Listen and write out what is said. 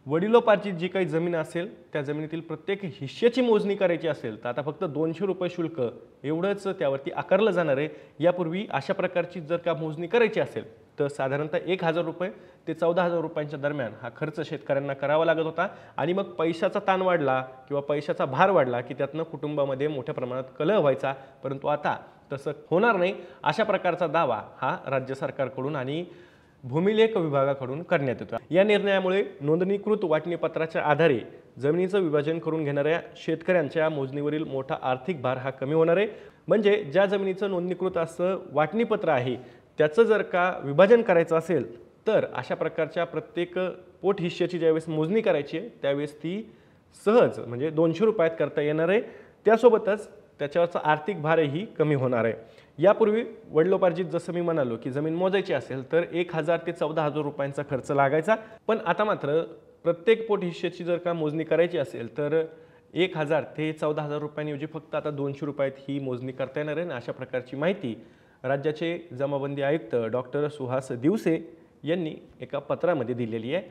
वडिलोपार्जित जी काही जमीन असेल त्या जमिनीतील प्रत्येक हिश्श्याची मोजणी करायची असेल तर आता फक्त ₹200 शुल्क एवढंच त्यावरती आकारलं जाणार आहे। यापूर्वी अशा प्रकारची जर का मोजणी करायची असेल तर साधारणतः ₹1000 ते ₹14000 दरम्यान हा खर्च शेतकऱ्यांना करावा लागत होता आणि मग पैशाचा ताण वाढला किंवा पैशाचा भार वाढला की त्यातनं कुटुंबामध्ये मोठ्या प्रमाणात कलह व्हायचा। परंतु आता तसं होणार नाही अशा प्रकारचा दावा हा राज्य सरकारकडून आणि भूमिलेख विभागाकडून करण्यात येतो। या निर्णयामुळे नोंदणीकृत वाटणीपत्राच्या आधारे जमिनीचं विभाजन करून घेणाऱ्या शेतकऱ्यांच्या मोजणीवरील मोठा आर्थिक भार हा कमी होणार आहे। म्हणजे ज्या जमिनीचं नोंदणीकृत असं वाटणीपत्र आहे त्याचं जर का विभाजन करायचं असेल तर अशा प्रकारच्या प्रत्येक पोट हिश्श्याची ज्यावेळेस मोजणी करायची आहे त्यावेळेस ती सहज म्हणजे ₹200 करता येणार आहे। त्यासोबतच त्याच्यावरचा आर्थिक भारही कमी होणार आहे। यापूर्वी वडिलोपार्जित जसं मी म्हणालो की जमीन मोजायची असेल तर ₹1000 ते ₹14000 खर्च लागायचा, पण आता मात्र प्रत्येक पोट हिश्श्याची जर का मोजणी करायची असेल तर 1000 ते ₹14000 ऐवजी फक्त आता ₹200 ही मोजणी करता येणार आहे। अशा प्रकारची माहिती राज्याचे जमाबंदी आयुक्त डॉक्टर सुहास दिवसे यांनी एका पत्रामध्ये दिलेली आहे।